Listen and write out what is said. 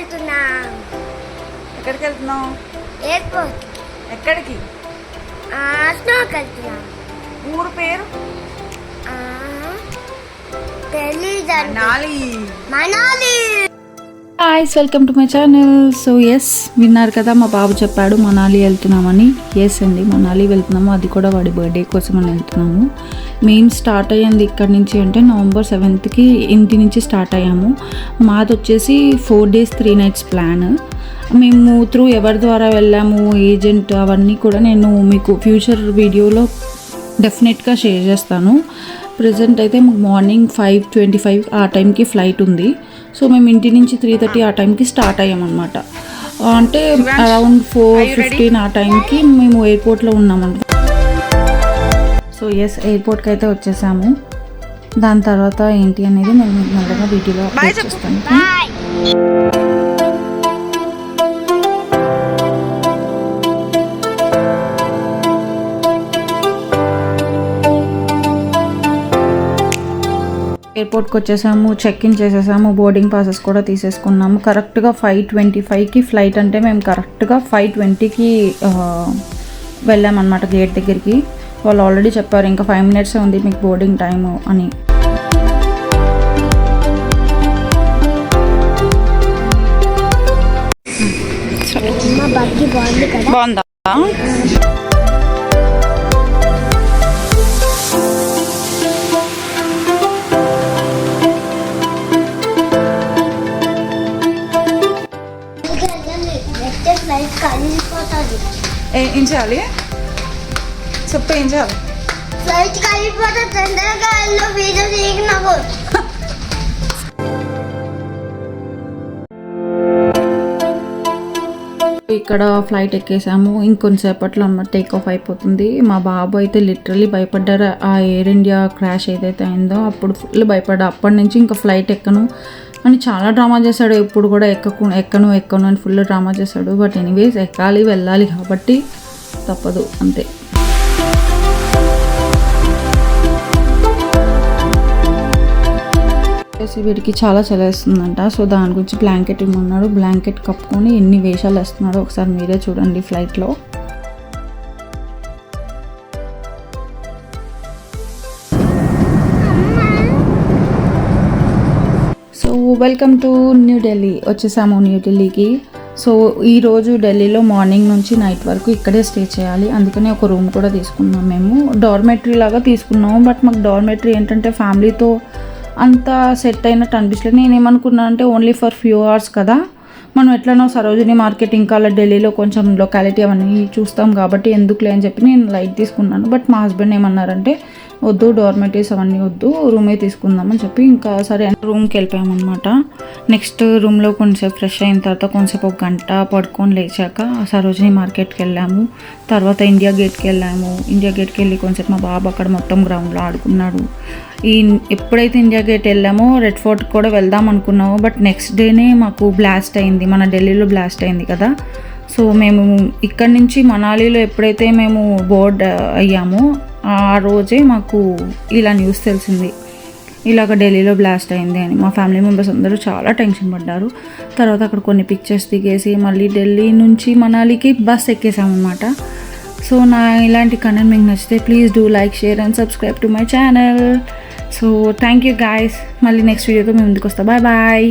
వెళ్తున్నాం. ఎక్కడికి వెళ్తున్నావు? ఎయిర్పోర్ట్. ఎక్కడికి? స్నోకి వెళ్తున్నాం. ఊరు పేరు Manali. Hi's, welcome to my channel. So yes, విన్నారు కదా, మా బాబు చెప్పాడు మనాలి వెళ్తున్నామని. ఎస్ అండి, మనాలి వెళ్తున్నాము. అది కూడా వాడి బర్త్డే కోసం అని వెళ్తున్నాము. మేము స్టార్ట్ అయ్యింది ఇక్కడి నుంచి అంటే November 7th ఇంటి నుంచి స్టార్ట్ అయ్యాము. మాది వచ్చేసి 4 days 3 nights ప్లాన్. మేము త్రూ ఎవరి ద్వారా వెళ్ళాము, ఏజెంట్, అవన్నీ కూడా నేను మీకు ఫ్యూచర్ వీడియోలో డెఫినెట్గా షేర్ చేస్తాను. ప్రజెంట్ అయితే మార్నింగ్ 5:25 ఆ టైంకి ఫ్లైట్ ఉంది. సో మేము ఇంటి నుంచి 3:30 ఆ టైంకి స్టార్ట్ అయ్యామన్నమాట. అంటే అరౌండ్ 4:15 ఆ టైంకి మేము ఎయిర్పోర్ట్లో ఉన్నామంట. సో ఎస్, ఎయిర్పోర్ట్కి అయితే వచ్చేసాము. దాని తర్వాత ఏంటి అనేది నేను మెల్లగా వీడియోలో అప్లోడ్ చేస్తాను. ఎయిర్పోర్ట్కి వచ్చేసాము, చెక్ ఇన్ చేసేసాము, బోర్డింగ్ పాసెస్ కూడా తీసేసుకున్నాము. కరెక్ట్గా 5:25కి ఫ్లైట్ అంటే మేము కరెక్ట్గా 5:20కి వెళ్ళామన్నమాట గేట్ దగ్గరికి. వాళ్ళు ఆల్రెడీ చెప్పారు ఇంకా 5 minutes ఉంది మీకు బోర్డింగ్ టైము అని. బాగుందా? ఏం చేయాలి చెప్పు, ఏం చేయాలి? ఫ్లైట్ కలిగిపోతే తొందరగా వీడియో తీయకు నాకు. ఇక్కడ ఫ్లైట్ ఎక్కేసాము. ఇంకొంచెంసేపట్లో టేక్ ఆఫ్ అయిపోతుంది. మా బాబు అయితే లిటరల్లీ భయపడ్డారు. ఆ ఎయిర్ ఇండియా క్రాష్ ఏదైతే అయిందో అప్పుడు ఫుల్ భయపడ్డా. అప్పటి నుంచి ఇంకా ఫ్లైట్ ఎక్కను అని చాలా డ్రామా చేశాడు. ఎప్పుడు కూడా ఎక్కను అని ఫుల్ డ్రామా చేశాడు. బట్ ఎనీవేస్ ఎక్కాలి, వెళ్ళాలి కాబట్టి తప్పదు, అంతే. వీడికి చాలా చలేస్తుందంట. సో దాని గురించి బ్లాంకెట్ ఇమ్మన్నాడు. బ్లాంకెట్ కప్పుకొని ఎన్ని వేషాలు వేస్తున్నాడో ఒకసారి మీరే చూడండి ఫ్లైట్లో. So welcome to new Delhi. వచ్చేసాము న్యూ ఢిల్లీకి. సో ఈరోజు ఢిల్లీలో మార్నింగ్ నుంచి నైట్ వరకు ఇక్కడే స్టే చేయాలి. అందుకని ఒక రూమ్ కూడా తీసుకున్నాం. మేము డార్మెటరీ లాగా తీసుకున్నాము. బట్ మాకు డార్మెటరీ ఏంటంటే ఫ్యామిలీతో అంత సెట్ అయినట్టు అనిపించలేదు. నేనేమనుకున్నాను అంటే ఓన్లీ ఫర్ ఫ్యూ అవర్స్ కదా, మనం ఎట్లనో సరోజినీ మార్కెట్ ఇంకా అలా ఢిల్లీలో కొంచెం లొకాలిటీ అవన్నీ చూస్తాం కాబట్టి ఎందుకులే అని చెప్పి నేను లైట్ తీసుకున్నాను. బట్ మా హస్బెండ్ ఏమన్నారంటే వద్దు, డార్మెటరీస్ అవన్నీ వద్దు, రూమే తీసుకుందామని చెప్పి ఇంకా సరే రూమ్కి వెళ్ళిపోయామన్నమాట. నెక్స్ట్ రూమ్లో కొంచెంసేపు ఫ్రెష్ అయిన తర్వాత కొంచెంసేపు 1 గంట పడుకొని లేచాక సరోజినీ మార్కెట్కి వెళ్ళాము. తర్వాత ఇండియా గేట్కి వెళ్ళాము. ఇండియా గేట్కి వెళ్ళి కొంచెంసేపు మా బాబు అక్కడ మొత్తం గ్రౌండ్లో ఆడుకున్నాడు. ఎప్పుడైతే ఇండియా గేట్ వెళ్ళామో రెడ్ ఫోర్ట్ కూడా వెళ్దాం అనుకున్నాము. బట్ నెక్స్ట్ డేనే మాకు బ్లాస్ట్ అయింది, మన ఢిల్లీలో బ్లాస్ట్ అయింది కదా. సో మేము ఇక్కడి నుంచి మనాలిలో ఎప్పుడైతే మేము బోర్డ్ అయ్యామో ఆ రోజే మాకు ఇలా న్యూస్ తెలిసింది, ఇలాగ ఢిల్లీలో బ్లాస్ట్ అయింది అని. మా ఫ్యామిలీ మెంబర్స్ అందరూ చాలా టెన్షన్ పడ్డారు. తర్వాత అక్కడ కొన్ని పిక్చర్స్ దిగేసి మళ్ళీ ఢిల్లీ నుంచి మనాలికి బస్ ఎక్కేసామన్నమాట. సో ఇలాంటి కంటెంట్ మీకు నచ్చితే please do like, share and subscribe to my channel. So thank you guys. మళ్ళీ నెక్స్ట్ వీడియోతో మేము ముందుకు వస్తాం. Bye bye.